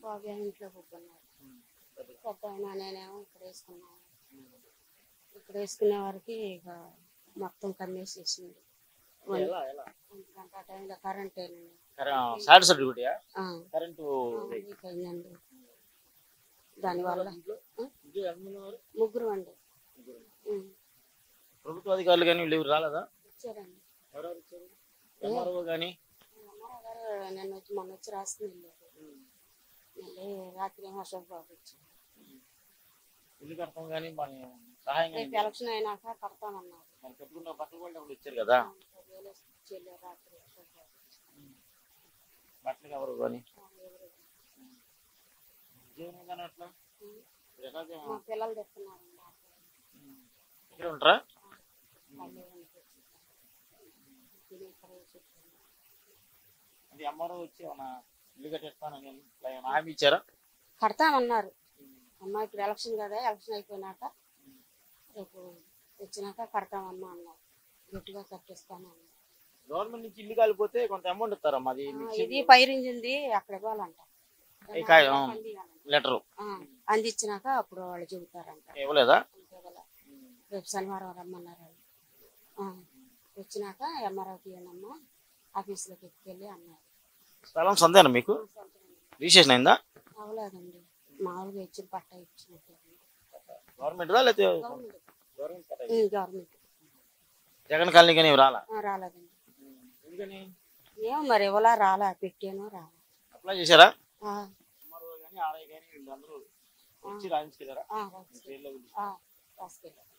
బాబు ఇంట్లో కూర్చున్నాడు. పెద్ద ఆయన నేనేమో ఇక్కడ వేసుకున్నాను. ఇక్కడ వేసుకునే వరకు ఇక మొత్తం కమ్మేసేసింది. ఎందుకంటే ఆ టైంలో కరెంటేనండి. షార్ట్ సర్క్యూట్ కరెంటు వీక్ అయిందండి. దానివల్ల ముగ్గురు అండి. ప్రభుత్వ అధికారులు కానీ వీళ్ళు ఎవరు రాలేదా? వచ్చారండి. ఎవరెవరు వచ్చారు? ఎంఆర్ఓ కానీ అమ్మారావు గారు నిన్న వచ్చి మొన్న వచ్చి రాసుకుని వెళ్ళారు. మళ్ళీ రాత్రి ఏమో అశోక్ బాబు వచ్చారు. ఇల్లు కడతాం కానీ మన సహాయం రేపు ఎలక్షన్ అయినాక కడతామన్నారు. మన పెట్టుకున్న బట్టలు కూడా ఎవరు ఇచ్చారు కదా, రాత్రి అశోక్ బాబు బట్టలు ఎవరు కానీ జీవనం కానీ అట్లా మా పిల్లలు తెస్తున్నారండి. ఇక్కడ ఉంటారా? అది ఎంఆర్ఓ వచ్చి ఏమన్నా ఇల్లు కట్టేస్తానని హామీ ఇచ్చారా? కడతామన్నారు. అమ్మ ఇప్పుడు ఎలక్షన్ కదా, ఎలక్షన్ అయిపోయినాక రేపు వచ్చినాక కడతామమ్మా అన్నారు. గట్టిగా కట్టిస్తాను అన్నారు. గవర్నమెంట్ నుంచి ఇల్లు కాలిపోతే కొంత అమౌంట్ ఇస్తారమ్మా. అది ఇది పైరించింది అక్కడ ఇవ్వాలంట. లెటరు అందించినాక అప్పుడు వాళ్ళు చెబుతారంట. ఇవ్వలేదా? రేపు శనివారం రమ్మన్నారు. వచ్చినాక ఎంఆర్ఓకి ఏనమ్మా ఆఫీసులోకి ఎత్తుకెళ్ళి అన్నారు. స్థలం సొంతేనా మీకు? రిజిస్ట్రేషన్ అయిందా? అవలేదండి, మామూలుగా ఇచ్చిన పట్టా ఇచ్చినట్టు. గవర్నమెంట్దా లేకపోతే గవర్నమెంట్. జగన్ కాలనీ కానీ రాలేదండి. ఎందుకని ఏమో మరి ఇవ్వలా, రాలా, పెట్టాను రాలా. అప్లై చేశారా? కానీ ఆర్ఐ కానీ వీళ్ళందరూ వచ్చి రాయించుకెళ్ళారా? రాసుకెళ్ళారు.